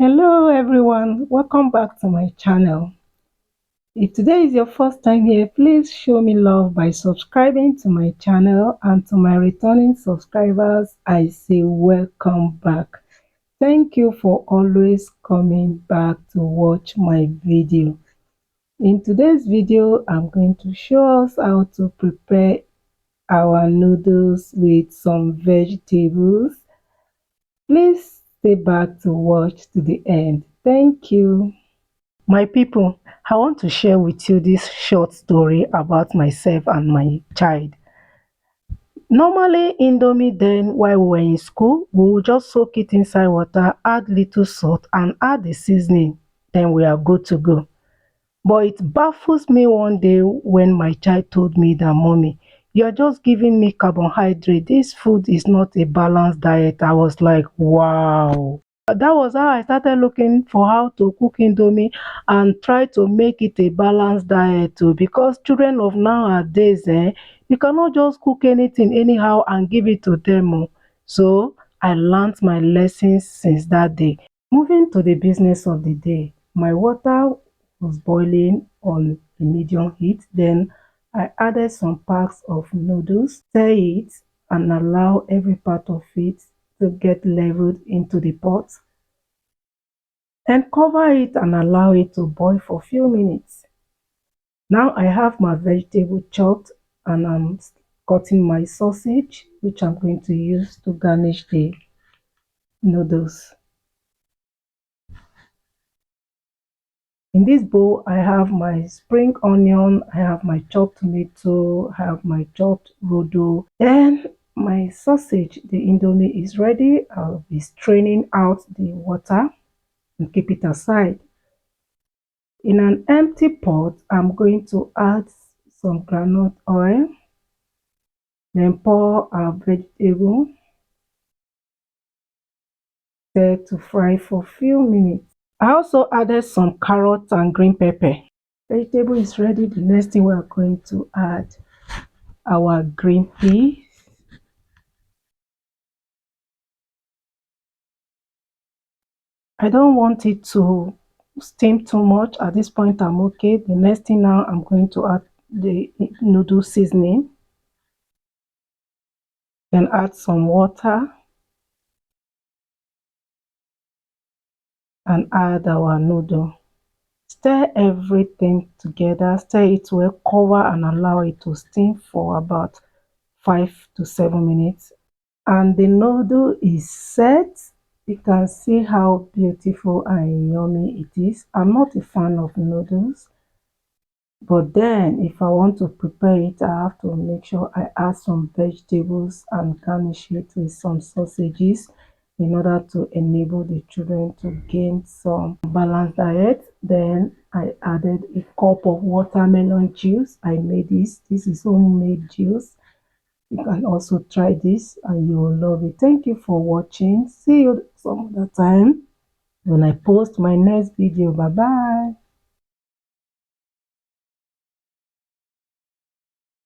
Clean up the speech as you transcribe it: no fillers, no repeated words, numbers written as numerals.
Hello everyone, welcome back to my channel. If today is your first time here, please show me love by subscribing to my channel, and to my returning subscribers, I say welcome back. Thank you for always coming back to watch my video. In today's video, I'm going to show us how to prepare our noodles with some vegetables. Please stay back to watch to the end. Thank you. My people, I want to share with you this short story about myself and my child. Normally, Indomie then, while we were in school, we would just soak it inside water, add little salt, and add the seasoning. Then we are good to go. But it baffles me one day when my child told me that, Mommy, you're just giving me carbohydrate. This food is not a balanced diet. I was like, wow. That was how I started looking for how to cook Indomie and try to make it a balanced diet too. Because children of nowadays, you cannot just cook anything anyhow and give it to them. So I learned my lessons since that day. Moving to the business of the day, my water was boiling on a medium heat. Then I added some packs of noodles, stir it, and allow every part of it to get leveled into the pot. Then cover it and allow it to boil for a few minutes. Now I have my vegetable chopped, and I'm cutting my sausage, which I'm going to use to garnish the noodles. In this bowl, I have my spring onion, I have my chopped tomato, I have my chopped rodo. Then my sausage, the Indomie, is ready. I'll be straining out the water and keep it aside. In an empty pot, I'm going to add some groundnut oil, then pour our vegetable, there to fry for a few minutes. I also added some carrots and green pepper. Vegetable is ready. The next thing we are going to add our green peas. I don't want it to steam too much. At this point, I'm okay. The next thing now, I'm going to add the noodle seasoning. Then add some water and add our noodle. Stir everything together. Stir it well, cover and allow it to steam for about 5 to 7 minutes. And the noodle is set. You can see how beautiful and yummy it is. I'm not a fan of noodles, but then if I want to prepare it, I have to make sure I add some vegetables and garnish it with some sausages in order to enable the children to gain some balanced diet. Then I added a cup of watermelon juice. I made this. This is homemade juice. You can also try this and you will love it. Thank you for watching. See you some other time when I post my next video. Bye bye.